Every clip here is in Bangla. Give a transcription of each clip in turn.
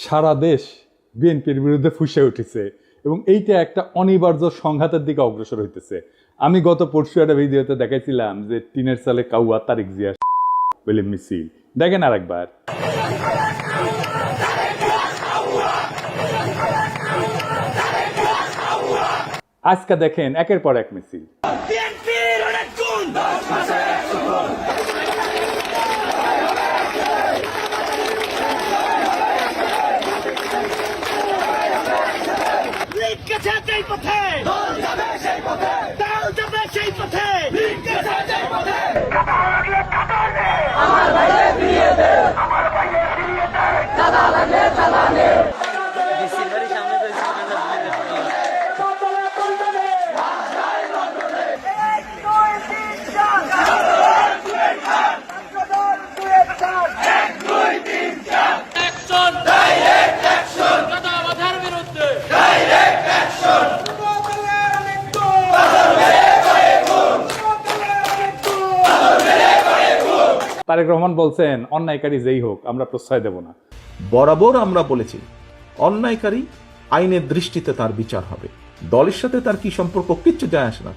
সারা দেশ বিএনপির বিরুদ্ধে ফুঁসে উঠেছে এবং এইটা একটা অনিবার্য সংঘাতের দিকে অগ্রসর হইতেছে। আমি গত পরশু একটা ভিডিওতে দেখাইছিলাম যে টিনের সালে কাউয়া তারিক জিয়া বলে মিছিল, দেখেন আর একবার। আজকে দেখেন একের পর এক মিছিল। তারেক রহমান বলছেন অন্যায়কারী যেই হোক আমরা প্রশ্রয় দেব না। বরাবর আমরা বলেছি অন্যায়কারী আইনের দৃষ্টিতে তার বিচার হবে, দলের সাথে তার কি সম্পর্ক কিচ্ছু যায় আসে না,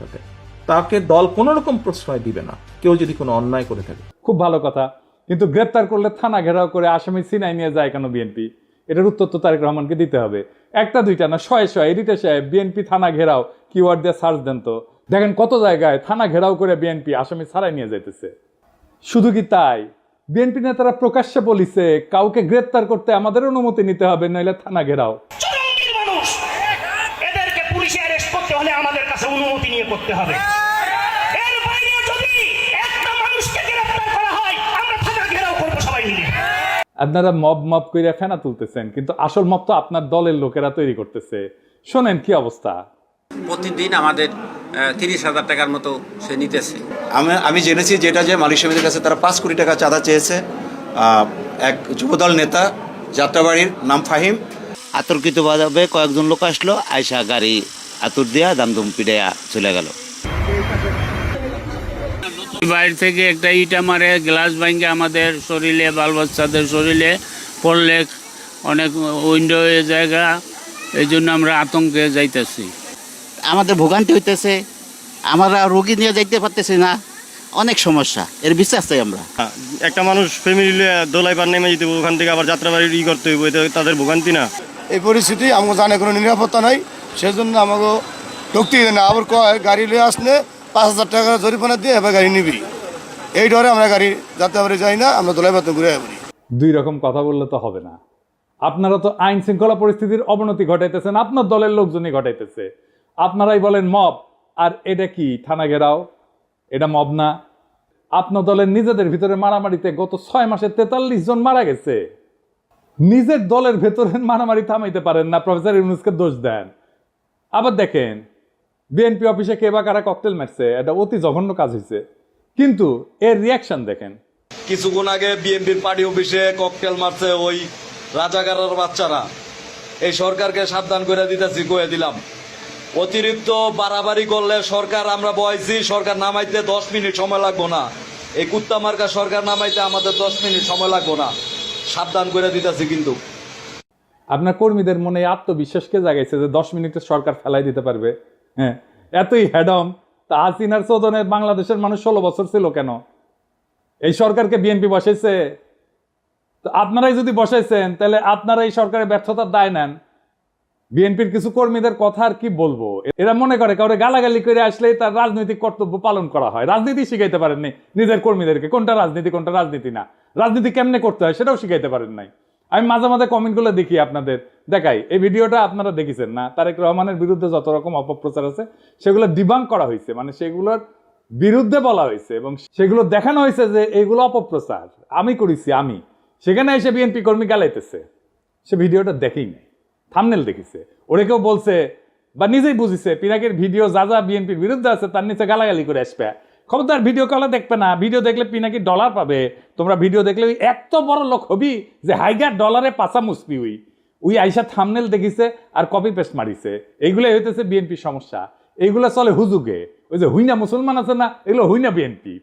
তাকে দল কোনো রকম প্রশ্রয় দিবে না কেউ যদি কোনো অন্যায় করে থাকে। খুব ভালো কথা, কিন্তু গ্রেপ্তার করলে থানা ঘেরাও করে আসামি সিনাই নিয়ে যায় কেন বিএনপি? এটার উত্তর তো তারেক রহমানকে দিতে হবে। একটা দুইটা না, শয়ে শয়ে এডিটর সাহেব বিএনপি থানা ঘেরাও কিওয়ার্ড দিয়ে সার্চ দেন তো, দেখেন কত জায়গায় থানা ঘেরাও করে বিএনপি আসামি ছাড়াই নিয়ে যাইতেছে। শুধু কি তাই, বিএনপি নেতারা প্রকাশ্যে বলিছে কাউকে গ্রেপ্তার করতে আমাদের অনুমতি নিতে হবে, নইলে থানা ঘেরাও। মানুষ এদেরকে পুলিশে অ্যারেস্ট করতে হলে আমাদের কাছে অনুমতি নিয়ে করতে হবে। এর বাইরে যদি একটা মানুষকে গ্রেফতার করা হয় আমরা থানা ঘেরাও করব সবাই মিলে। আপনারা মব মব কইরা ফেনা তুলতেছেন, কিন্তু আসল মব তো আপনার দলের লোকেরা তৈরি করতেছে। শোনেন কি অবস্থা। প্রতিদিন আমাদের 30,000 টাকার মতো সে নিতেছে। আমি জেনেছি যেটা যে মালিক সমিতির কাছে তারা 5 কোটি টাকা চাঁদা চেয়েছে। এক যুবদল নেতা যাত্রাবাড়ির নাম ফাহিম, আতর্কিতভাবে কয়েকজন লোক আসলো, আয়সা গাড়ি আতুর দিয়া দামদুম পিড়াইয়া চলে গেল। বাইরে থেকে একটা ইটা মারে, গ্লাস ভাঙে আমাদের শরীরে, বাল বাচ্চাদের শরীরে পড়লে অনেক উইন্ডো জায়গা, এই জন্য আমরা আতঙ্কে যাইতেছি। আমাদের ভোগান্তি হইতেছে, আমরা রোগী নিয়ে যাইতে পারতেছি না, অনেক সমস্যা, এর বিশ্বাস চাই আমরা। একটা মানুষ ফ্যামিলি দোলাই পার নেমে যেতে ওখান থেকে আবার যাত্রাবাড়ি করতে হইব, এটা তাদের ভোগান্তি না। এই পরিস্থিতি আমাকে জানে কোনো নিরাপত্তা নাই, সেজন্য আমাকে ঢুকতে দেয় না। আবার গাড়ি লিয়ে আসলে 5,000 টাকা জরিমানা দিয়ে এবার গাড়ি নিবি, এই ডরে আমরা গাড়ি যাত্রাবাড়ি যাই না, আমরা দোলাই পাতে ঘুরে আসবি। দুই রকম কথা বললে তো হবে না। আপনারা তো আইন শৃঙ্খলা পরিস্থিতির অবনতি ঘটাইতেছেন, আপনার দলের লোকজনই ঘটাইতেছে। আপনারাই বলেন মব, আর এটা কি থানা ঘেরাও? এটা মব না। আপনার দলের নিজেদের ভিতরে মারামারিতে গত 6 মাসে 43 জন মারা গেছে। নিজের দলের ভেতরে মারামারি থামাইতে পারেন না, প্রফেসর ইউনূসকে দোষ দেন। আবার দেখেন বিএনপি অফিসে কে বা কারা ককটেল মারছে, এটা অতি জঘন্য কাজ হয়েছে, কিন্তু এর রিয়াকশন দেখেন। কিছুক্ষণ আগে বিএনপির পার্টি অফিসে ককটেল মারছে ওই রাজাকারের বাচ্চারা। এই সরকারকে সাবধান করে দিতেছি, কয়ে দিলাম অতিরিক্ত বাড়াবাড়ি করলে সরকার আমরা বয়সি, সরকার নামাইতে 10 মিনিট সময় লাগবো না। এই কুত্তা মার্কা সরকার নামাইতে আমাদের 10 মিনিট সময় লাগবো না, সাবধান করে দিতেছি। কিন্তু আপনার কর্মীদের মনে আত্মবিশ্বাসকে জাগাইছে যে 10 মিনিটে সরকার ফেলাই দিতে পারবে। হ্যাঁ, এতই হেডম তা হাসিনার চোদনে বাংলাদেশের মানুষ 16 বছর ছিল কেন? এই সরকারকে বিএনপি বসাইছে, তো আপনারাই যদি বসাইছেন তাহলে আপনারা এই সরকারের ব্যর্থতার দায় নেন। বিএনপির কিছু কর্মীদের কথা আর কি বলবো, এরা মনে করে কাউরে গালাগালি করে আসলেই তার রাজনৈতিক কর্তব্য পালন করা হয়। রাজনীতি শিখাইতে পারেন নাই নিজের কর্মীদেরকে, কোনটা রাজনীতি কোনটা রাজনীতি না, রাজনীতি কেমনে করতে হয় সেটাও শিখাইতে পারেন নাই। আমি মাঝে মাঝে কমেন্টগুলো দেখি, আপনাদের দেখাই। এই ভিডিওটা আপনারা দেখেছেন না? তারেক রহমানের বিরুদ্ধে যত রকম অপপ্রচার আছে সেগুলো ডিবাঙ্ক করা হয়েছে, মানে সেগুলোর বিরুদ্ধে বলা হয়েছে এবং সেগুলো দেখানো হয়েছে যে এগুলো অপপ্রচার আমি করেছি। আমি সেখানে এসে বিএনপি কর্মী গালাইতেছে, সে ভিডিওটা দেখেই নাই, থাম্বনেল দেখিছে। ওরে কেউ বলছে বা নিজেই বুঝিছে পিনাকির ভিডিও যা যা বিএনপির বিরুদ্ধে আছে তার নিচে গালাগালি করে আসবে। খবরদার ভিডিও কলে দেখবে না, ভিডিও দেখলে পিনাকি ডলার পাবে। তোমরা ভিডিও দেখলে ওই এত বড় লোক হবি যে হাইগার ডলারে পাশা মুসবি। ওই আইসা থাম্বনেল দেখিছে আর কপি পেস্ট মারিছে। এইগুলোই হইতেছে বিএনপির সমস্যা। এইগুলো চলে হুজুগে, ওই যে হুইনা মুসলমান আছে না, এগুলো হুইনা বিএনপি।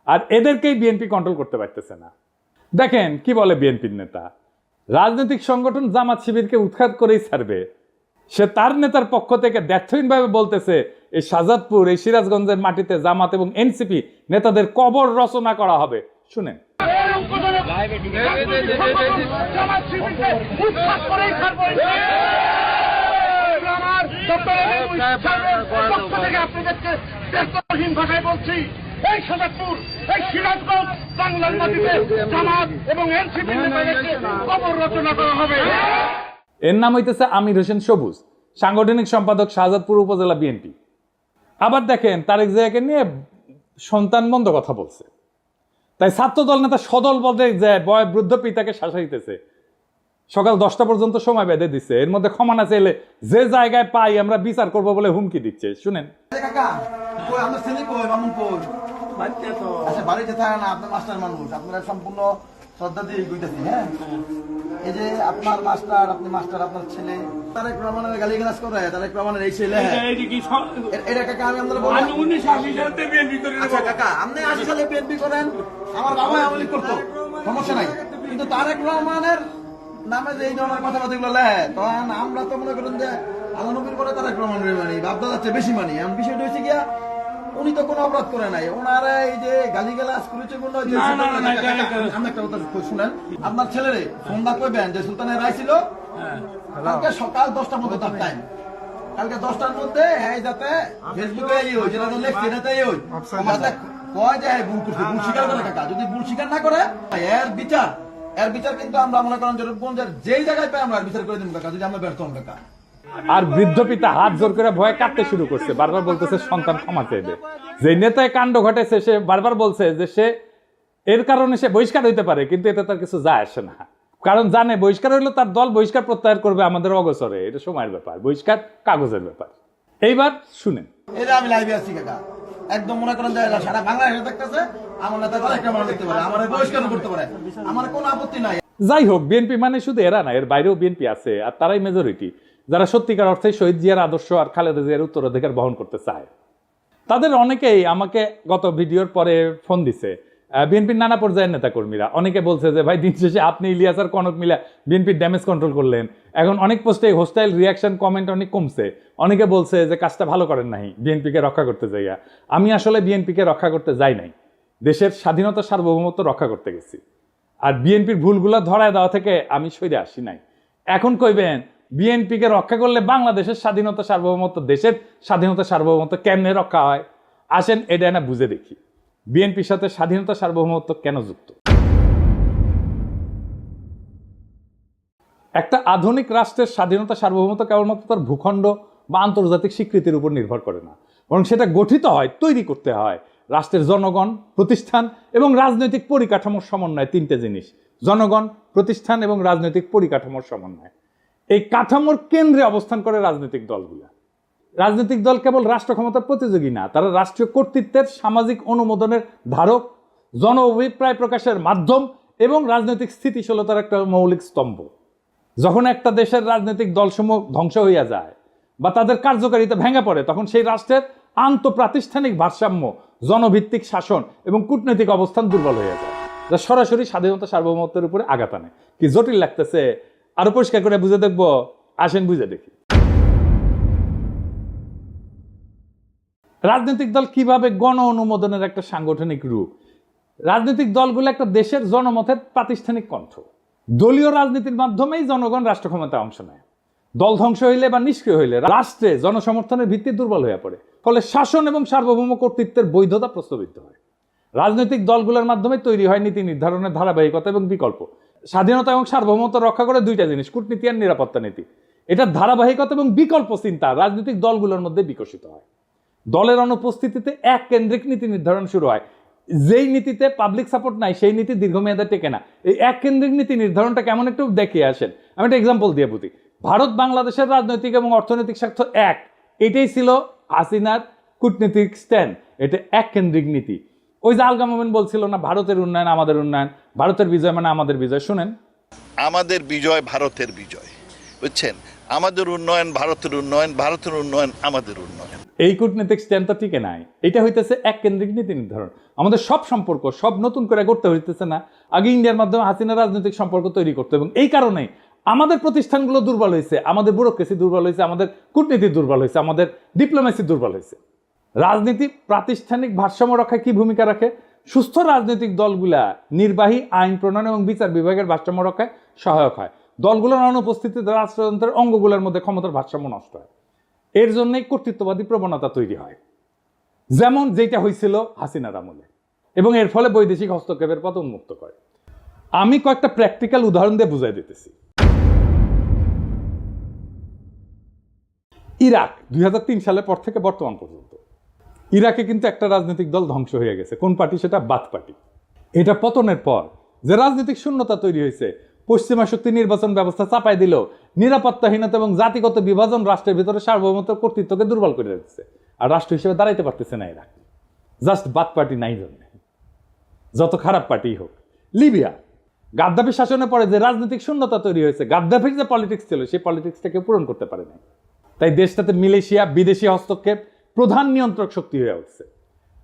আর এদেরকেই বিএনপি কন্ট্রোল করতে পারতেছে না। দেখেন কি বলে বিএনপির নেতা, রাজনৈতিক সংগঠন জামাত শিবিরকে উৎখাত করেই ছাড়বে। সে তার নেতার পক্ষ থেকে দ্ব্যর্থহীনভাবে বলতেছে এই শাহজাদপুর, এই সিরাজগঞ্জের মাটিতে জামাত এবং এনসিপি নেতাদের কবর রচনা করা হবে। শুনেন। এই শাহজাদপুর, এই সিরাজগঞ্জ, বাংলার মাটিতে জামাত এবং এনসিপি নেতাদেরকে কবর রচনা করা হবে। এর নাম হইতেছে আমির হোসেন সবুজ, সাংগঠনিক সম্পাদক শাহজাদপুর উপজেলা বিএনপি। আবার দেখেন তারেক জিয়াকে নিয়ে সন্তান মন্দ কথা বলছে, তাই ছাত্রদল নেতা সদল বলতে যায় বৃদ্ধ পিতাকে শাসাইতেছে। সকাল 10টা পর্যন্ত সময় বেঁধে দিচ্ছে, এর মধ্যে ক্ষমা না চাইলে যে জায়গায় পাই আমরা বিচার করব বলে হুমকি দিচ্ছে। শুনেন। বাড়িতে থাকে না, আপনার মাস্টার মানুষ, আপনারা সম্পূর্ণ শ্রদ্ধা দিয়ে কইতেছি। হ্যাঁ, এই যে আপনার মাস্টার, আপনি মাস্টার, আপনার ছেলে তারেক রহমানের গালিগালাজ করে, তারেক রহমানের এই ছেলে। এটা কাকা আমি আপনারা বললাম 1980 সালে বিএনপি করেন। আচ্ছা কাকা, আপনি 80 সালে বিএনপি করেন, আমার বাবা আমলি করতো, সমস্যা নাই। কিন্তু তারেক রহমানের নামে যে এই ধরনের কথাবার্তা গুলো লেখে, তখন আমরা তো মনে করেন যে আল্লাহ নবীর পরে তারেক রহমানের মানি, বাপদাদার চেয়ে বেশি মানি। এমন বিষয়টা হচ্ছে গিয়া উনি তো কোনো অপরাধ করে নাই, ওনারা এই যে গালিগালাজ করেছে। আমি একটা কথা শুনেন, আপনার ছেলেরে সন্ধ্যা কইবেন যে সুলতানের রায় ছিল কালকে সকাল 10টার মধ্যে তার টাইম, কালকে 10টার মধ্যে যাতে ফেসবুকে যেটা লেখছে এটাতে কয় যে ভুল করছে, ভুল স্বীকার করে কাকা। যদি ভুল স্বীকার না করে এর বিচার কিন্তু আমরা মনে করেন যেই জায়গায় পাই আমরা বিচার করে দিব কাকা, যদি আমরা ব্যর্থ হন কাকা। আর বৃদ্ধ পিতা হাত জোর করে ভয়ে কাঁদতে শুরু করছে, বারবার বলতেছে সন্তান ক্ষমা চাইবে। যে নেতায় কাণ্ড ঘটেছে সে বারবার বলছে যে সে এর কারণে সে বহিষ্কার হইতে পারে, কিন্তু এতে তার কিছু যায় আসে না, কারণ জানে বহিষ্কার হইলে তার দল বহিষ্কার প্রত্যাহার করবে আমাদের অগোচরে। এটা সময়ের ব্যাপার, বহিষ্কার কাগজের ব্যাপার। এইবার শুনেন। এটা আমি লাইভে আসছি কাকা, একদম মনে করেন যে সারা বাংলাদেশে দেখতেছে আমার নেতা তারেক রহমান দেখতে পারে, আমার বহিষ্কার করতে পারে, আমার কোনো আপত্তি নাই। যাই হোক, বিএনপি মানে শুধু এরা না, এর বাইরেও বিএনপি আছে, আর তারাই মেজরিটি, যারা সত্যিকার অর্থে শহীদ জিয়ার আদর্শ আর খালেদা জিয়ার উত্তরাধিকার বহন করতে চায়। তাদের অনেকেই আমাকে গত ভিডিওর পরে ফোন দিছে, বিএনপির নানা পর্যায়ের নেতাকর্মীরা। অনেকে বলছে যে ভাই দিন শেষে আপনি ইলিয়াস আর কনক মিলা বিএনপির ড্যামেজ কন্ট্রোল করলেন, এখন অনেক পোস্টে হোস্টাইল রিয়াকশন কমেন্ট অনেক কমছে। অনেকে বলছে যে কাজটা ভালো করেন নাই বিএনপিকে রক্ষা করতে যাইয়া। আমি আসলে বিএনপিকে রক্ষা করতে যাই নাই, দেশের স্বাধীনতা সার্বভৌমত্ব রক্ষা করতে গেছি। আর বিএনপির ভুলগুলো ধরায় দেওয়া থেকে আমি সরে আসি নাই। এখন কইবেন বিএনপিকে রক্ষা করলে বাংলাদেশের স্বাধীনতা সার্বভৌমত্ব, দেশের স্বাধীনতা সার্বভৌমত্ব কেমনে রক্ষা হয়? আসেন এটা না বুঝে দেখি বিএনপির সাথে স্বাধীনতা সার্বভৌমত্ব কেন যুক্ত। একটা আধুনিক রাষ্ট্রের স্বাধীনতা সার্বভৌমত্ব কেবলমাত্র তার ভূখণ্ড বা আন্তর্জাতিক স্বীকৃতির উপর নির্ভর করে না, বরং সেটা গঠিত হয়, তৈরি করতে হয় রাষ্ট্রের জনগণ, প্রতিষ্ঠান এবং রাজনৈতিক পরিকাঠামোর সমন্বয়। তিনটে জিনিস: জনগণ, প্রতিষ্ঠান এবং রাজনৈতিক পরিকাঠামোর সমন্বয়। এই কাঠামোর কেন্দ্রে অবস্থান করে রাজনৈতিক দলগুলো। রাজনৈতিক দল কেবল রাষ্ট্র ক্ষমতার প্রতিযোগী না, তারা রাষ্ট্রীয় কর্তৃত্বের সামাজিক অনুমোদনের ধারক, জন অভিপ্রায় প্রকাশের মাধ্যম এবং রাজনৈতিক স্থিতিশীলতার একটা মৌলিক স্তম্ভ। যখন একটা দেশের রাজনৈতিক দলসমূহ ধ্বংস হইয়া যায় বা তাদের কার্যকারিতা ভেঙে পড়ে, তখন সেই রাষ্ট্রের আন্তঃপ্রাতিষ্ঠানিক ভারসাম্য, জনভিত্তিক শাসন এবং কূটনৈতিক অবস্থান দুর্বল হয়ে যায়, যা সরাসরি স্বাধীনতা সার্বভৌমত্বের উপরে আঘাত আনে। কি জটিল লাগতেছে? আরো পরিষ্কার করে বুঝে দেখবো, আসেন বুঝে দেখি। রাজনৈতিক দল কিভাবে গণ অনুমোদনের একটা সাংগঠনিক রূপ। রাজনৈতিক দলগুলো একটা দেশের জনমতের প্রাতিষ্ঠানিক কণ্ঠ। দলীয় রাজনীতির মাধ্যমেই জনগণ রাষ্ট্র ক্ষমতায় অংশ নেয়। দল ধ্বংস হইলে বা নিষ্ক্রিয় হইলে রাষ্ট্রে জনসমর্থনের ভিত্তি দুর্বল হয়ে পড়ে, ফলে শাসন এবং সার্বভৌম কর্তৃত্বের বৈধতা প্রশ্নবিদ্ধ হয়। রাজনৈতিক দলগুলোর মাধ্যমে তৈরি হয় নীতি নির্ধারণের ধারাবাহিকতা এবং বিকল্প। স্বাধীনতা এবং সার্বভৌমত্ব রক্ষা করে দুইটা জিনিস: কূটনীতি আর নিরাপত্তা নীতি। এটার ধারাবাহিকতা এবং বিকল্প চিন্তা রাজনৈতিক দলগুলোর মধ্যে বিকশিত হয়। দলের অনুপস্থিতিতে এক কেন্দ্রিক নীতি নির্ধারণ শুরু হয়। যেই নীতিতে পাবলিক সাপোর্ট নাই সেই নীতি দীর্ঘমেয়াদে টেকে না। এই এক কেন্দ্রিক নীতি নির্ধারণটা কেমন একটু দেখিয়ে আসেন। আমি একটা এক্সাম্পল দিয়ে বুঝি। ভারত বাংলাদেশের রাজনৈতিক এবং অর্থনৈতিক স্বার্থ এক, এটাই ছিল হাসিনার কূটনৈতিক স্ট্যান্ড। এটা এক কেন্দ্রিক নীতি। ওই যে আলগা মোমেন বলছিল না, ভারতের উন্নয়ন আমাদের উন্নয়ন, ভারতের বিজয় মানে আমাদের বিজয়। শুনেন, আমাদের বিজয় ভারতের বিজয়, বুঝছেন? আমাদের উন্নয়ন ভারতের উন্নয়ন, ভারতের উন্নয়ন আমাদের উন্নয়ন। এই কূটনৈতিক স্ট্যান্ড তো টিকে নাই। এটা হইতেছে এক কেন্দ্রিক নীতি নির্ধারণ। আমাদের সব সম্পর্ক সব নতুন করে করতে হইতেছে না, আগে ইন্ডিয়ার মাধ্যমে হাসিনা রাজনৈতিক সম্পর্ক তৈরি করতে, এবং এই কারণে আমাদের প্রতিষ্ঠানগুলো দুর্বল হয়েছে, আমাদের ব্যুরোক্রেসি দুর্বল হয়েছে, আমাদের কূটনীতি দুর্বল হয়েছে, আমাদের ডিপ্লোমেসি দুর্বল হয়েছে। রাজনীতি প্রাতিষ্ঠানিক ভারসাম্য রক্ষায় কি ভূমিকা রাখে? সুস্থ রাজনৈতিক দলগুলা নির্বাহী, আইন প্রণয়ন এবং বিচার বিভাগের ভারসাম্য রক্ষায় সহায়ক হয়। দলগুলোর অনুপস্থিতিতে রাষ্ট্রযন্ত্রের অঙ্গগুলোর মধ্যে ক্ষমতার ভারসাম্য নষ্ট হয়। এর জন্যই কর্তৃত্ববাদী প্রবণতা তৈরি হয়, যেমন যেটা হয়েছিল হাসিনার আমলে, এবং এর ফলে বৈদেশিক হস্তক্ষেপের পথ উন্মুক্ত করে। আমি কয়েকটা প্র্যাকটিক্যাল উদাহরণ দিয়ে বুঝাই দিতেছি। ইরাক 2003 সালের পর থেকে বর্তমান পর্যন্ত ইরাকে কিন্তু একটা রাজনৈতিক দল ধ্বংস হয়ে গেছে। কোন পার্টি? সেটা বাথ পার্টি। এটা পতনের পর যে রাজনৈতিক শূন্যতা তৈরি হয়েছে, পশ্চিমা শক্তি নির্বাচন ব্যবস্থা চাপাই দিল, নিরাপত্তাহীনতা এবং জাতিগত বিভাজন রাষ্ট্রের ভিতরে সার্বভৌমত্ব কর্তৃত্বকে দুর্বল করে দিচ্ছে, আর রাষ্ট্র হিসেবে দাঁড়াইতে পারতেছে না ইরাক। জাস্ট বাথ পার্টি নাই জন্য, যত খারাপ পার্টি হোক। লিবিয়া গাদ্দাফি শাসনের পরে যে রাজনৈতিক শূন্যতা তৈরি হয়েছে, গাদ্দাফির যে পলিটিক্স ছিল সেই পলিটিক্সটাকে পূরণ করতে পারে নাই। তাই দেশটাতে মিলেশিয়া, বিদেশি হস্তক্ষেপ প্রধান নিয়ন্ত্রক শক্তি হয়ে উঠছে।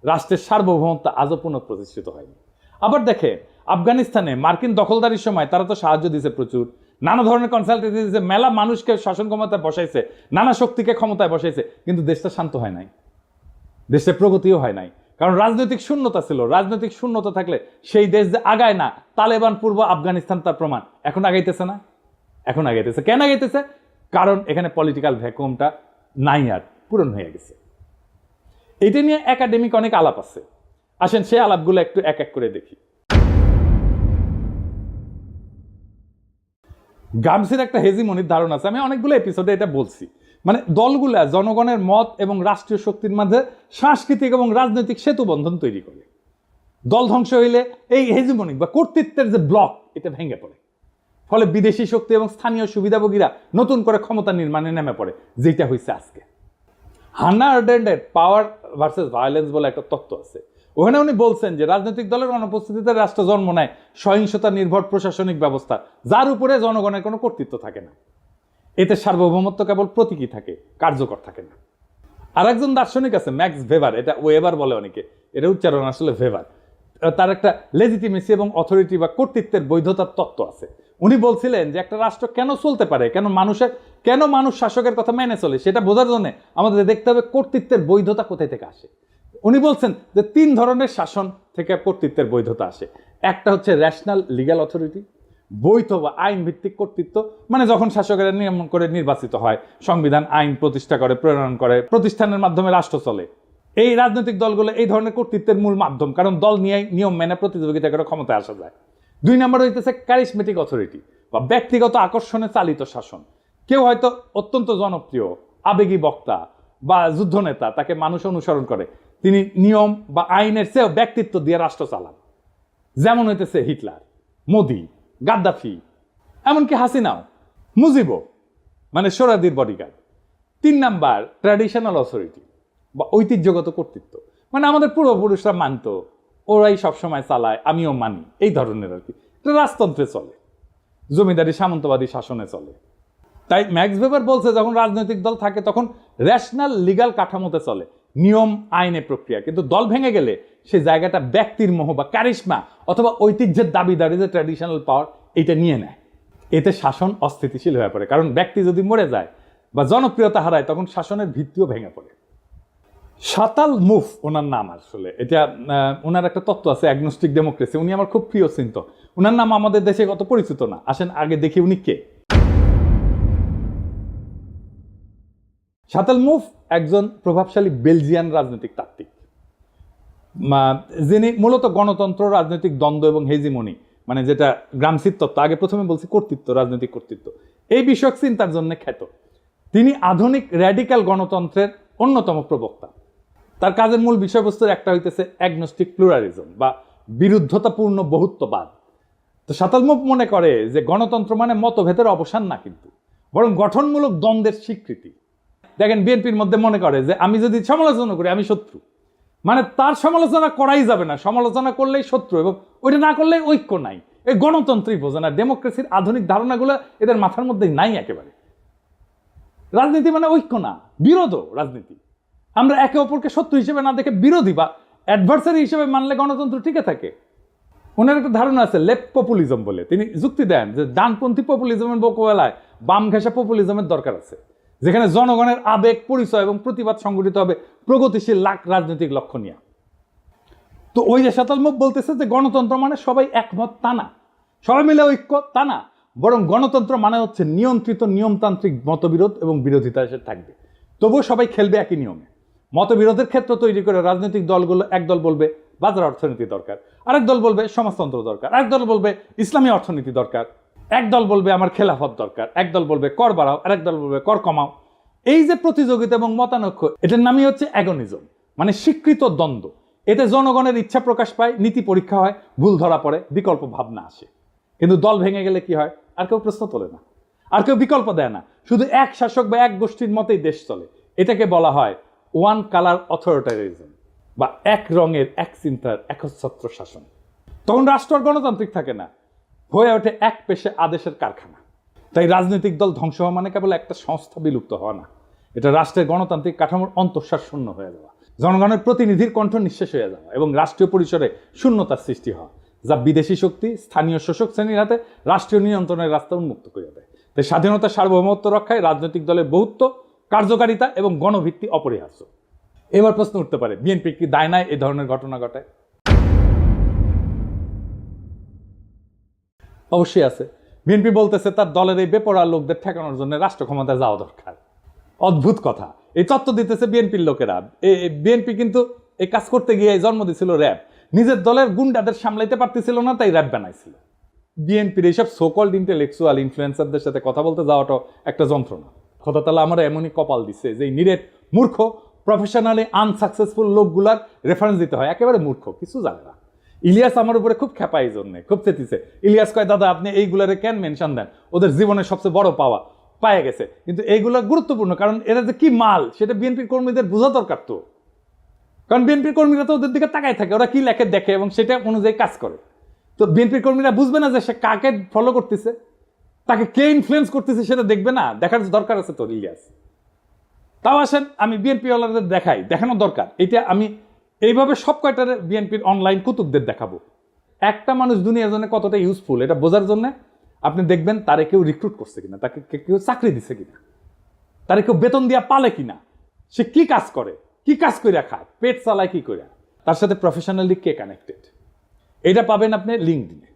রাষ্ট্রের সার্বভৌমত্ব আজও পুনঃপ্রতিষ্ঠিত হয়নি। আবার দেখে আফগানিস্তানে মার্কিন দখলদারির সময় তারা তো সাহায্য দিয়েছে প্রচুর, নানা ধরনের কনসালটেন্সি দিয়েছে, মেলা মানুষকে শাসন ক্ষমতায় বসাইছে, নানা শক্তিকে ক্ষমতায় বসাইছে, কিন্তু দেশটা শান্ত হয় নাই, দেশে প্রগতিও হয় নাই, কারণ রাজনৈতিক শূন্যতা ছিল। রাজনৈতিক শূন্যতা থাকলে সেই দেশ যে আগায় না, তালেবান পূর্ব আফগানিস্তান তার প্রমাণ। এখন আগাইতেছে না, এখন আগাইতেছে। কেন আগাইতেছে? কারণ এখানে পলিটিক্যাল ভ্যাকুয়ামটা নাই, আর পূরণ হয়ে গেছে। এটা নিয়ে একাডেমিক অনেক আলাপ আছে, আসেন সেই আলাপগুলো একটু এক এক করে দেখি। গামসির একটা হেজিমনির ধারণা আছে, আমি অনেকগুলো এপিসোডে এটা বলছি। মানে দলগুলা জনগণের মত এবং রাষ্ট্রীয় শক্তির মাঝে সাংস্কৃতিক এবং রাজনৈতিক সেতু বন্ধন তৈরি করে। দল ধ্বংস হইলে এই হেজিমনিক বা কর্তৃত্বের যে ব্লক, এটা ভেঙে পড়ে। ফলে বিদেশি শক্তি এবং স্থানীয় সুবিধাভোগীরা নতুন করে ক্ষমতা নির্মাণে নেমে পড়ে, যেটা হয়েছে আজকে। হান্না আরেন্ডের পাওয়ার ভার্সেস ভায়োলেন্স বলে একটা তত্ত্ব আছে। ওখানে উনি বলছেন যে রাজনৈতিক দলের অনুপস্থিতিতে রাষ্ট্র জন্ম নেয় সহিংসতা নির্ভর প্রশাসনিক ব্যবস্থা, যার উপরে জনগণের কোনো কর্তৃত্ব থাকে না। এতে সার্বভৌমত্ব কেবল প্রতীকী থাকে, কার্যকর থাকে না। আর একজন দার্শনিক আছে ম্যাক্স ভেবার, এটা ওয়েবার বলে অনেকে, এটা উচ্চারণ আসলে ভেবার। তার একটা লেজিটিমেসি এবং অথরিটি বা কর্তৃত্বের বৈধতার তত্ত্ব আছে। উনি বলছিলেন যে একটা রাষ্ট্র কেন চলতে পারে, কেন মানুষ শাসকের কথা মেনে চলে, সেটা বোঝার জন্য আমাদের দেখতে হবে কর্তৃত্বের বৈধতা কোথায় থেকে আসে। উনি বলছেন যে 3 ধরনের শাসন থেকে কর্তৃত্বের বৈধতা আসে। একটা হচ্ছে ন্যাশনাল লিগ্যাল অথরিটি, বৈধ বা আইন ভিত্তিক কর্তৃত্ব, মানে যখন শাসকেরা নিয়ম করে নির্বাচিত হয়, সংবিধান আইন প্রতিষ্ঠা করে, প্রণয়ন করে, প্রতিষ্ঠানের মাধ্যমে রাষ্ট্র চলে। এই রাজনৈতিক দলগুলো এই ধরনের কর্তৃত্বের মূল মাধ্যম, কারণ দল নিয়ে নিয়ম মেনে প্রতিযোগিতা করে ক্ষমতায় আসা যায়। 2 নম্বর হইতেছে ক্যারিসমেটিক অথরিটি বা ব্যক্তিগত আকর্ষণে চালিত শাসন। কেউ হয়তো অত্যন্ত জনপ্রিয়, আবেগী বক্তা বা যুদ্ধনেতা, তাকে মানুষ অনুসরণ করে, তিনি নিয়ম বা আইনের চেয়েও ব্যক্তিত্ব দিয়ে রাষ্ট্র চালান। যেমন হইতেছে হিটলার, মোদি, গাদ্দাফি, এমনকি হাসিনাও, মুজিবও, মানে সোহরাওয়ার্দীর বডিগার্ড। 3 নাম্বার ট্র্যাডিশনাল অথরিটি বা ঐতিহ্যগত কর্তৃত্ব, মানে আমাদের পূর্বপুরুষরা মানত, ওরাই সবসময় চালায়, আমিও মানি, এই ধরনের আর কি। এটা রাজতন্ত্রে চলে, জমিদারি সামন্তবাদী শাসনে চলে। তাই ম্যাক্স ভেবার বলছে যখন রাজনৈতিক দল থাকে তখন রেশনাল লিগ্যাল কাঠামোতে চলে, নিয়ম আইনে প্রক্রিয়া। কিন্তু দল ভেঙে গেলে সেই জায়গাটা ব্যক্তির মোহ বা ক্যারিশমা অথবা ঐতিহ্যের দাবিদারি, যে ট্র্যাডিশনাল পাওয়ার, এটা নিয়ে নেয়। এতে শাসন অস্থিতিশীল হয়ে পড়ে, কারণ ব্যক্তি যদি মরে যায় বা জনপ্রিয়তা হারায় তখন শাসনের ভিত্তিও ভেঙে পড়ে। শাতাল মুফ ওনার নাম, আসলে এটা ওনার একটা তত্ত্ব আছে অ্যাগনস্টিক ডেমোক্রেসি। উনি আমার খুব প্রিয় চিন্তক। ওনার নাম আমাদের দেশে কত পরিচিত না, আসেন আগে দেখি উনি কে। শাতাল মুফ একজন প্রভাবশালী বেলজিয়ান রাজনৈতিক তাত্ত্বিক, যিনি মূলত গণতন্ত্র, রাজনৈতিক দ্বন্দ্ব এবং হেজিমনি, মানে যেটা গ্রামসির তত্ত্ব, আগে প্রথমে বলছি কর্তৃত্ব, রাজনৈতিক কর্তৃত্ব, এই বিষয়ক চিন্তার জন্য খ্যাত। তিনি আধুনিক র্যাডিক্যাল গণতন্ত্রের অন্যতম প্রবক্তা। তার কাজের মূল বিষয়বস্তুর একটা হইতেছে অ্যাগনস্টিক প্লুরালিজম বা বিরুদ্ধতাপূর্ণ বহুত্ববাদ। তো শাতাল মুফ মনে করে যে গণতন্ত্র মানে মতভেদের অবসান না, কিন্তু বরং গঠনমূলক দ্বন্দ্বের স্বীকৃতি। দেখেন বিএনপির মধ্যে মনে করে যে আমি যদি সমালোচনা করি আমি শত্রু, মানে তার সমালোচনা করাই যাবে না, সমালোচনা করলেই শত্রু, এবং ওইটা না করলেই ঐক্য নাই। এই গণতন্ত্রই বোঝে না, ডেমোক্রেসির আধুনিক ধারণাগুলো এদের মাথার মধ্যে নাই একেবারে। রাজনীতি মানে ঐক্য না, বিরোধ রাজনীতি। আমরা একে অপরকে শত্রু হিসেবে না দেখে বিরোধী বা অ্যাডভার্সারি হিসেবে মানলে গণতন্ত্র টিকে থাকে। ওনার একটা ধারণা আছে লেফট পপুলিজম বলে, তিনি যুক্তি দেন যে ডানপন্থী পপুলিজমের মোকাবেলায় বাম ঘেঁষা পপুলিজমের দরকার আছে, যেখানে জনগণের আবেগ, পরিচয় এবং প্রতিবাদ সংগঠিত হবে প্রগতিশীল রাজনৈতিক লক্ষ্য নিয়ে। তো ওই যে সাতালমুখ বলতেছে যে গণতন্ত্র মানে সবাই একমত তা না, সবাই মিলে ঐক্য তা না, বরং গণতন্ত্র মানে হচ্ছে নিয়ন্ত্রিত নিয়মতান্ত্রিক মতবিরোধ এবং বিরোধিতা এসে থাকবে, তবুও সবাই খেলবে একই নিয়মে। মতবিরোধের ক্ষেত্র তৈরি করে রাজনৈতিক দলগুলো একদল বলবে বাজার অর্থনীতি দরকার, আরেক দল বলবে সমাজতন্ত্র দরকার, আরেক দল বলবে ইসলামী অর্থনীতি দরকার, একদল বলবে আমার খেলাফত দরকার, একদল বলবে কর বাড়াও, আরেক দল বলবে কর কমাও। এই যে প্রতিযোগিতা এবং মতানৈক্য, এটার নামই হচ্ছে অ্যাগনিজম, মানে স্বীকৃত দ্বন্দ্ব। এতে জনগণের ইচ্ছা প্রকাশ পায়, নীতি পরীক্ষা হয়, ভুল ধরা পড়ে, বিকল্প ভাবনা আসে। কিন্তু দল ভেঙে গেলে কি হয়? আর কেউ প্রশ্ন তোলে না, আর কেউ বিকল্প দেয় না, শুধু এক শাসক বা এক গোষ্ঠীর মতেই দেশ চলে। এটাকে বলা হয় ওয়ান কালার অথরিটারিজম বা এক রঙের এক চিন্তার একচ্ছত্র শাসন। তখন রাষ্ট্র আর গণতান্ত্রিক থাকে না, হয়ে ওঠে এক পেশে আদেশের কারখানা। তাই রাজনৈতিক দল ধ্বংস হওয়া মানে কেবল একটা সংস্থা বিলুপ্ত হওয়া না, এটা রাষ্ট্রের গণতান্ত্রিক কাঠামোর অন্তঃসার শূন্য হয়ে যাওয়া, জনগণের প্রতিনিধির কণ্ঠ নিঃশেষ হয়ে যাওয়া এবং রাষ্ট্রীয় পরিসরে শূন্যতার সৃষ্টি হওয়া, যা বিদেশি শক্তি স্থানীয় শোষক শ্রেণীর হাতে রাষ্ট্রীয় নিয়ন্ত্রণের রাস্তা উন্মুক্ত করে দেয়। তাই স্বাধীনতা সার্বভৌমত্ব রক্ষায় রাজনৈতিক দলের বহুত্ব, কার্যকারিতা এবং গণভিত্তি অপরিহার্য। এবার প্রশ্ন উঠতে পারে, বিএনপি কি দায় নাই এই ধরনের ঘটনা ঘটায়? অবশ্যই আছে। বিএনপি বলতেছে তার দলের এই বেপরোয়া লোকদের ঠেকানোর জন্য রাষ্ট্র ক্ষমতায় যাওয়া দরকার। অদ্ভুত কথা, এই তত্ত্ব দিতেছে বিএনপির লোকেরা। বিএনপি কিন্তু এই কাজ করতে গিয়ে জন্ম দিছিল র্যাব, নিজের দলের গুন্ডাদের সামলাইতে পারতেছিল না, তাই র্যাব বানাইছিল। বিএনপির এইসব সোকল্ড ইন্টেলেকচুয়াল ইনফ্লুয়েন্সারদের সাথে কথা বলতে যাওয়াটাও একটা যন্ত্রণা। খোদা তাআলা আমরা এমনই কপাল দিচ্ছে যে নিরেট মূর্খ প্রফেশনালি আনসাকসেসফুল লোকগুলার রেফারেন্স দিতে হয়, একেবারে মূর্খ, কিছু জানে না। ইলিয়াস আমার উপরে খুব খেপা, এই জন্যে খুব চেতিছে। ইলিয়াস কয়, দাদা আপনি এইগুলারে কেন মেনশন দেন? ওদের জীবনের সবচেয়ে বড় পাওয়া পায়ে গেছে, কিন্তু এইগুলো গুরুত্বপূর্ণ, কারণ এরা যে কি মাল সেটা বিএনপির কর্মীদের বোঝা দরকার। তো কারণ বিএনপির কর্মীরা তো ওদের দিকে তাকায় থাকে, ওরা কি লেখে দেখে এবং সেটা অনুযায়ী কাজ করে। তো বিএনপির কর্মীরা বুঝবে না যে সে কাকে ফলো করতেছে, তাকে কে ইনফ্লুয়েন্স করতেছে, সেটা দেখবে না, দেখার দরকার আছে তো ইলিয়াস। তাও আসেন আমি বিএনপি ওয়ালাদের দেখাই, দেখানো দরকার। এটা আমি এইভাবে সব কয়টার বিএনপির অনলাইন কুতুবদের দেখাবো। একটা মানুষ দুনিয়ার জন্য কতটা ইউজফুল এটা বোঝার জন্য আপনি দেখবেন তারে কেউ রিক্রুট করছে কিনা, তাকে কেউ চাকরি দিছে কিনা, তারে কেউ বেতন দিয়া পালে কিনা, সে কি কাজ করে, কি কাজ করে খায়, পেট চালায় কি করে, তার সাথে প্রফেশনালি কে কানেক্টেড, এটা পাবেন আপনি লিঙ্কডইনে।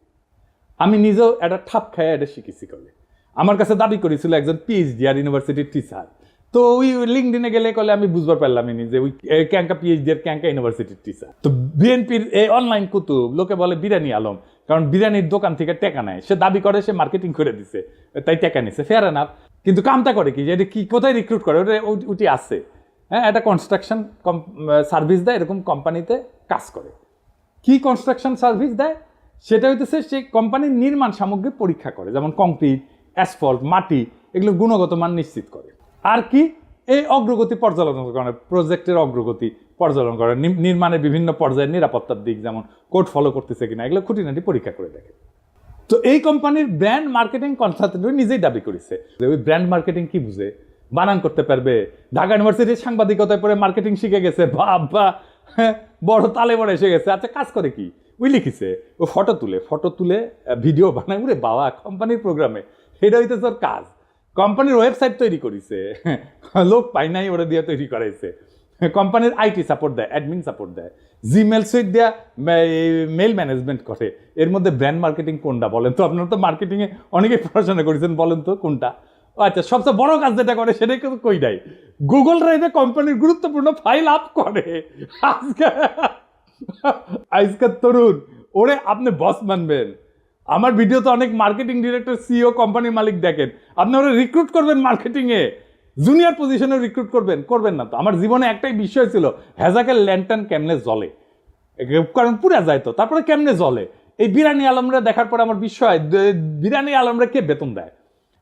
আমি নিজেও একটা ঠাপ খায় এটা শিখেছি। কলে আমার কাছে দাবি করেছিল একজন পিএইচডি আর ইউনিভার্সিটির টিচার, তো ওই লিঙ্কডইনে গেলে কলে আমি বুঝবার পারলাম যে ওই ক্যাঙ্কা পিএইচডি আর ক্যাঙ্কা ইউনিভার্সিটির টিচার। তো বিএনপির এই অনলাইন কুতুব লোকে বলে বিরিয়ানি আলম, কারণ বিরিয়ানির দোকান থেকে টেকা নেয়, সে দাবি করে সে মার্কেটিং করে দিছে তাই টেকা নিছে, ফেয়ার এনাফ। কিন্তু কামটা করে কি, যে এটা কি কোথায় রিক্রুট করে, ওটা উটি আছে, হ্যাঁ, একটা কনস্ট্রাকশন সার্ভিস দেয়, এরকম কোম্পানিতে কাজ করে। কি কনস্ট্রাকশন সার্ভিস দেয় সেটা হইতেছে সেই কোম্পানির নির্মাণ সামগ্রী পরীক্ষা করে, যেমন কংক্রিট, অ্যাসফল্ট, মাটি, এগুলো গুণগত মান নিশ্চিত করে। আর কি, এই অগ্রগতি পর্যালোচনা করে, প্রজেক্টের অগ্রগতি পর্যালোচনা করে, নির্মাণের বিভিন্ন পর্যায়ের নিরাপত্তার দিক যেমন কোড ফলো করতেছে কিনা, এগুলো খুঁটিনাটি পরীক্ষা করে দেখে। তো এই কোম্পানির ব্র্যান্ড মার্কেটিং কনসালটেন্ট নিজেই দাবি করেছে যে ওই ব্র্যান্ড মার্কেটিং কি বুঝে, বানান করতে পারবে, ঢাকা ইউনিভার্সিটির সাংবাদিকতায় পড়ে মার্কেটিং শিখে গেছে, বাবা বড় তালে বড় এসে গেছে। আচ্ছা কাজ করে কি, ওই লিখিছে ও ফটো তুলে ভিডিও বানায়, উরে বাবা কোম্পানির প্রোগ্রামে, এটা হইতেছে ওর কাজ। কোম্পানির ওয়েবসাইট তৈরি করেছে, লোক পাই নাই, ওরা দিয়ে তৈরি করাইছে। কোম্পানির আইটি সাপোর্ট দেয়, অ্যাডমিন সাপোর্ট দেয়, জিমেল সুইট দেয়া মেল ম্যানেজমেন্ট করে। এর মধ্যে ব্র্যান্ড মার্কেটিং কোনটা বলেন তো? আপনারা তো মার্কেটিংয়ে অনেকেই পড়াশোনা করেছেন, বলেন তো কোনটা? আচ্ছা, সবচেয়ে বড় কাজ যেটা করে সেটাই কিন্তু কই নাই, গুগল ড্রাইভে কোম্পানির গুরুত্বপূর্ণ ফাইল আপ করে। আজকের তরুণ ওরে আপনি বস মানবেন? আমার ভিডিওতে অনেক মার্কেটিং ডিরেক্টর, সিইও, কোম্পানির মালিক দেখেন, আপনি ওরা রিক্রুট করবেন মার্কেটিংয়ে, জুনিয়র পজিশনে রিক্রুট করবেন না তো। আমার জীবনে একটাই বিষয় ছিল, হ্যাজাকের ল্যান্টার্ন কেমনে জ্বলে, কারণ পুরা যায় তো, তারপরে কেমনে জ্বলে। এই বিরিয়ানি আলমরা দেখার পরে আমার বিষয়, বিরিয়ানি আলমরা কে বেতন দেয়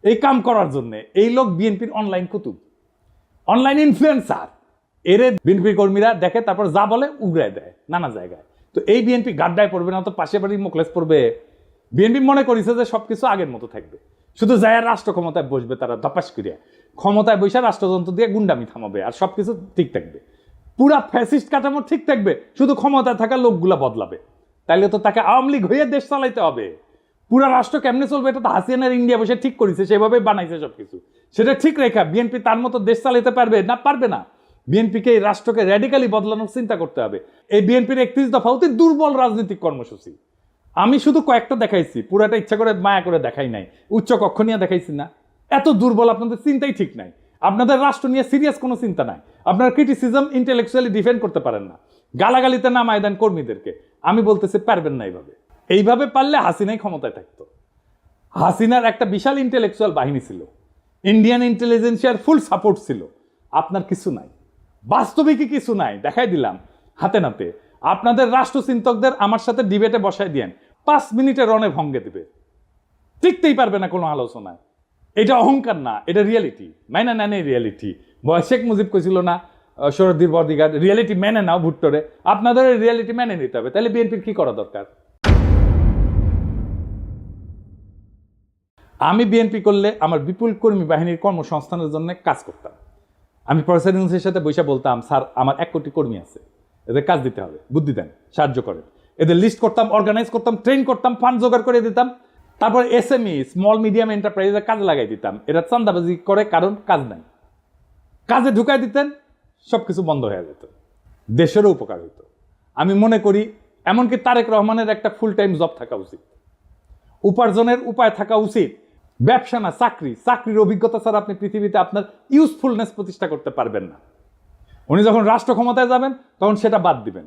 এই কাম করার জন্য? এই লোক বিএনপির অনলাইন কুতুব, অনলাইন ইনফ্লুয়েন্সার। এর বিএনপি কর্মীরা দেখে, তারপর যা বলে উগড়ায় দেয় নানা জায়গায়। তো এই বিএনপি গাড্ডায় পড়বে না তো পাশে বাড়ির মোকলেস পড়বে। বিএনপি মনে করেছে যে সবকিছু আগের মতো থাকবে, শুধু যায় রাষ্ট্র ক্ষমতায় বসবে, তারা ধপাস করিয়া ক্ষমতায় বসে রাষ্ট্রযন্ত্র দিয়ে গুন্ডামি থামাবে আর সবকিছু ঠিক থাকবে। পুরা ফ্যাসিস্ট কাঠামো ঠিক থাকবে, শুধু ক্ষমতায় থাকা লোকগুলা বদলাবে। তাইলে তো তাকে আওয়ামী লীগ হয়ে দেশ চালাইতে হবে। পুরা রাষ্ট্র কেমনে চলবে এটা তো হাসিনার ইন্ডিয়া বসে ঠিক করেছে, সেভাবে বানাইছে সবকিছু। সেটা ঠিক রেখা বিএনপি তার মতো দেশ চালাইতে পারবে না? পারবে না। বিএনপিকে এই রাষ্ট্রকে র্যাডিক্যালি বদলানোর চিন্তা করতে হবে। এই বিএনপির 31 দফা অতি দুর্বল রাজনৈতিক কর্মসূচি। আমি শুধু কয়েকটা দেখাইছি, পুরাটা ইচ্ছা করে মায়া করে দেখাই নাই। উচ্চ কক্ষ নিয়ে দেখাইছি না? এত দুর্বল, আপনাদের চিন্তাই ঠিক নাই। আপনাদের রাষ্ট্র নিয়ে সিরিয়াস কোনো চিন্তা নাই। আপনার ক্রিটিসিজম ইন্টেলেকচুয়ালি ডিফেন্ড করতে পারেন না। গালাগালিতে নামায় দেন কর্মীদেরকে। আমি বলতেছি পারবেন না এইভাবে পারলে হাসিনাই ক্ষমতায় থাকতো। হাসিনার একটা বিশাল ইন্টেলেকচুয়াল বাহিনী ছিল, ইন্ডিয়ান ইন্টেলিজেন্সিয়ার ফুল সাপোর্ট ছিল। আপনার কিছু নাই, বাস্তবিকই কিছু নাই। দেখাই দিলাম হাতে নাতে। আপনাদের রাষ্ট্রচিন্তকদের আমার সাথে ডিবেটে বসায় দিয়েন, 5 মিনিটে রণে ভঙ্গে দিবে, টিকতেই পারবে না কোনো আলোচনায়। এটা অহংকার না, এটা রিয়েলিটি। মাইনা নেন এই রিয়েলিটি। শেখ মুজিব কইছিল না শরদ্দীর বর্দিগার, রিয়েলিটি মেনে নাও ভুট্টোরে। আপনাদের রিয়েলিটি মেনে নিতে হবে। তাহলে বিএনপির কি করা দরকার? আমি বিএনপি করলে আমার বিপুল কর্মী বাহিনীর কর্মসংস্থানের জন্য কাজ করতাম। আমি প্রফেসর ইউনূসের সাথে বসে বলতাম, স্যার আমার 1 কোটি কর্মী আছে, এদের কাজ দিতে হবে, বুদ্ধি দেন, সাহায্য করেন। এদের লিস্ট করতাম, অর্গানাইজ করতাম, ট্রেন করতাম, ফান্ড জোগাড় করে দিতাম। তারপর SME স্মল মিডিয়াম এন্টারপ্রাইজের কাজে লাগাই দিতাম। এরা চান্দাবাজি করে, কারণ কাজ নাই। কাজে ঢুকাই দিতেন, সবকিছু বন্ধ হয়ে যেত, দেশেরও উপকার হইতো। আমি মনে করি এমনকি তারেক রহমানের একটা ফুল টাইম জব থাকা উচিত, উপার্জনের উপায় থাকা উচিত। ব্যবসা না চাকরি। চাকরির অভিজ্ঞতা ছাড়া আপনি পৃথিবীতে আপনার ইউজফুলনেস প্রতিষ্ঠা করতে পারবেন না। উনি যখন রাষ্ট্র ক্ষমতায় যাবেন তখন সেটা বাদ দিবেন।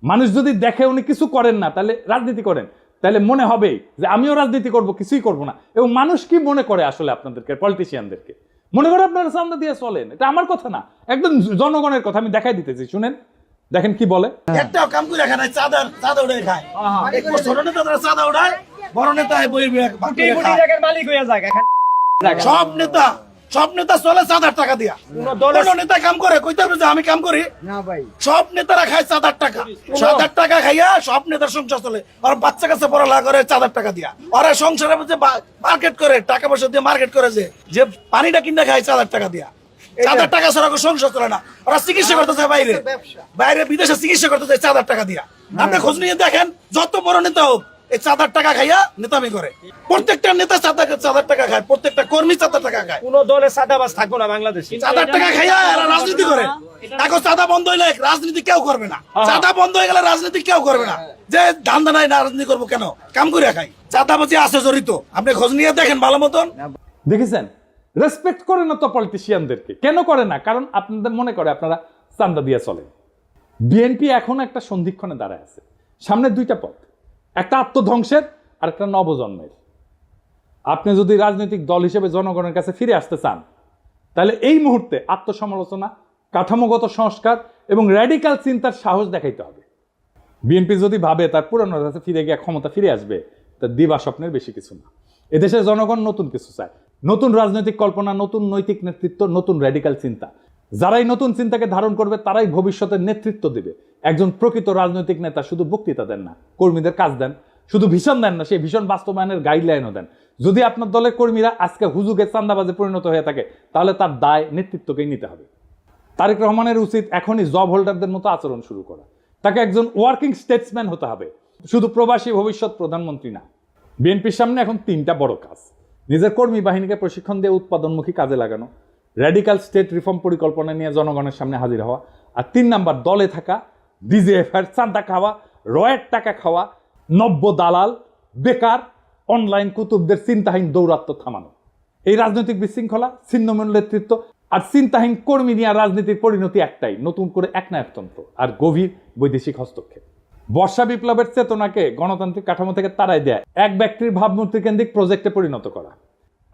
মানুষ যদি দেখে উনি কিছু করেন না, তাহলে রাজনীতি করেন, তাহলে মনে হবে যে আমিও রাজনীতি করব, কিছুই করব না। এবং মানুষ কি মনে করে আসলে আপনাদেরকে, পলিটিশিয়ানদেরকে মনে করে আপনারা চান্দা দিয়ে চলেন। এটা আমার কথা না, একদম জনগণের কথা। আমি দেখাই দিতেছি, শুনেন, দেখেন কি বলে। একটাও কাম করে খায় না, চাঁদা উড়ে খায়। ছোট নেতা তারা চাঁদা উড়ায়, বড় নেতা মালিক হয়ে যায়। সব নেতা চলে 7,000 টাকা দিয়া। কোন নেতা কাম করে কইতে হবে যে আমি কাম করি? সব নেতারা খায় 7,000 টাকা। 7,000 টাকা খাইয়া সব নেতার সংসার চলে। আর বাচ্চা কাছে পড়ালেখা করে 7,000 টাকা দিয়া। ওরা সংসারে যে মার্কেট করে, টাকা পয়সা দিয়ে মার্কেট করে, যে পানিটা কিনে খায় 7,000 টাকা দিয়া। 7,000 টাকা ছাড়া সংসার চলে না। ওরা চিকিৎসা করতে চায় বাইরে বিদেশে চিকিৎসা করতে চায় 7,000 টাকা দিয়া। আপনি খোঁজ নিয়ে দেখেন, যত বড় নেতা হোক এই 7,000 টাকা খাইয়া নেতামি করে। প্রত্যেকটা নেতা 7,000 টাকা খায়, প্রত্যেকটা কর্মী 7,000 টাকা খায়। কোন দলে সাদাবাজ থাকবো না বাংলাদেশে। 7,000 টাকা খাইয়া এরা রাজনীতি করে। এখন চাঁদা বন্ধ হইলে রাজনীতি কেউ করবে না। চাঁদা বন্ধ হয়ে গেলে রাজনীতি কেউ করবে না। যে ধান্দা নাই, রাজনীতি করবো কেন? কাম করে খাই। চাঁদাবাজি আছে জড়িত, আপনি খোঁজ নিয়ে দেখেন ভালো মতন। দেখেছেন, রেসপেক্ট করে না তো পলিটিশিয়ানদেরকে। কেন করে না? কারণ আপনাদের মনে করে আপনারা চান্দা দিয়ে চলেন। বিএনপি এখন একটা সন্ধিক্ষণে দাঁড়ায় আছে। সামনে 2টা পথ, একটা আত্মধ্বংসের আর একটা নবজন্মের। আপনি যদি রাজনৈতিক দল হিসেবে জনগণের কাছে ফিরে আসতে চান, তাহলে এই মুহূর্তে আত্মসমালোচনা, কাঠামোগত সংস্কার এবং র্যাডিক্যাল চিন্তার সাহস দেখাইতে হবে। বিএনপি যদি ভাবে তার পুরনো কাছে ফিরে গিয়ে ক্ষমতা ফিরে আসবে, তার দিবা স্বপ্নের বেশি কিছু না। এদেশের জনগণ নতুন কিছু চায়, নতুন রাজনৈতিক কল্পনা, নতুন নৈতিক নেতৃত্ব, নতুন র্যাডিক্যাল চিন্তা। যারাই নতুন চিন্তাকে ধারণ করবে তারাই ভবিষ্যতের নেতৃত্ব দেবে। একজন প্রকৃত রাজনৈতিক নেতা শুধু বক্তৃতা দেন না, কর্মীদের কাজ দেন। শুধু ভীষণ দেন না, সেই ভীষণ বাস্তবায়নের গাইডলাইনও দেন। যদি আপনার দলের কর্মীরা আজকে হুজুগে চান্দাবাজে পরিণত হয়ে থাকে, তাহলে তার দায় নেতৃত্বকেই নিতে হবে। তারেক রহমানের উচিত এখনই জব হোল্ডারদের মতো আচরণ শুরু করা। তাকে একজন ওয়ার্কিং স্টেটসম্যান হতে হবে, শুধু প্রবাসী ভবিষ্যৎ প্রধানমন্ত্রী না। বিএনপির সামনে এখন 3টা বড় কাজ: নিজের কর্মী বাহিনীকে প্রশিক্ষণ দিয়ে উৎপাদনমুখী কাজে লাগানো, র্যাডিক্যাল স্টেট রিফর্ম পরিকল্পনা নিয়ে জনগণের সামনে হাজির হওয়া, আর 3 নাম্বার দলে থাকা ডিজিএফআর চাঁদা খাওয়া, রয়ের টাকা খাওয়া, নব্য দালাল, বেকার, অনলাইন কুতুবদের চিন্তাহীন দৌরাত্ম্য থামানো। এই রাজনৈতিক বিশৃঙ্খলা, ছিন্নমূল নেতৃত্ব আর চিন্তাহীন কর্মী নিয়ে রাজনীতির পরিণতি একটাই, নতুন করে একনায়কতন্ত্র আর গভীর বৈদেশিক হস্তক্ষেপ। বর্ষা বিপ্লবের চেতনাকে গণতান্ত্রিক কাঠামো থেকে তাড়াই দেয় এক ব্যক্তির ভাবমূর্তি কেন্দ্রিক প্রজেক্টে পরিণত করা।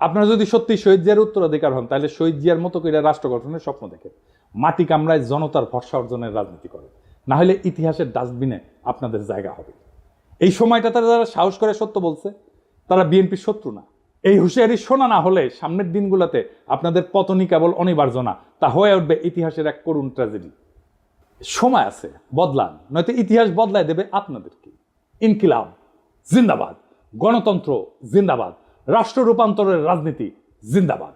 আপনারা যদি সত্যি শহীদ জিয়ার উত্তরাধিকার হন, তাহলে শহীদ জিয়ার মতো করে রাষ্ট্র গঠনের স্বপ্ন দেখে মাটি কামড়ায় জনতার ভরসা অর্জনের রাজনীতি করে, না হলে ইতিহাসের ডাস্টবিনে আপনাদের জায়গা হবে। এই সময়টা তারা যারা সাহস করে সত্য বলছে, তারা বিএনপির শত্রু না। এই হুঁশিয়ারি শোনা না হলে সামনের দিনগুলোতে আপনাদের পতনই কেবল অনিবার্য না, তা হয়ে উঠবে ইতিহাসের এক করুণ ট্র্যাজেডি। সময় আছে, বদলান, নয়তো ইতিহাস বদলায় দেবে আপনাদেরকে। ইনকিলাব জিন্দাবাদ, গণতন্ত্র জিন্দাবাদ, রাষ্ট্র রূপান্তরের রাজনীতি জিন্দাবাদ।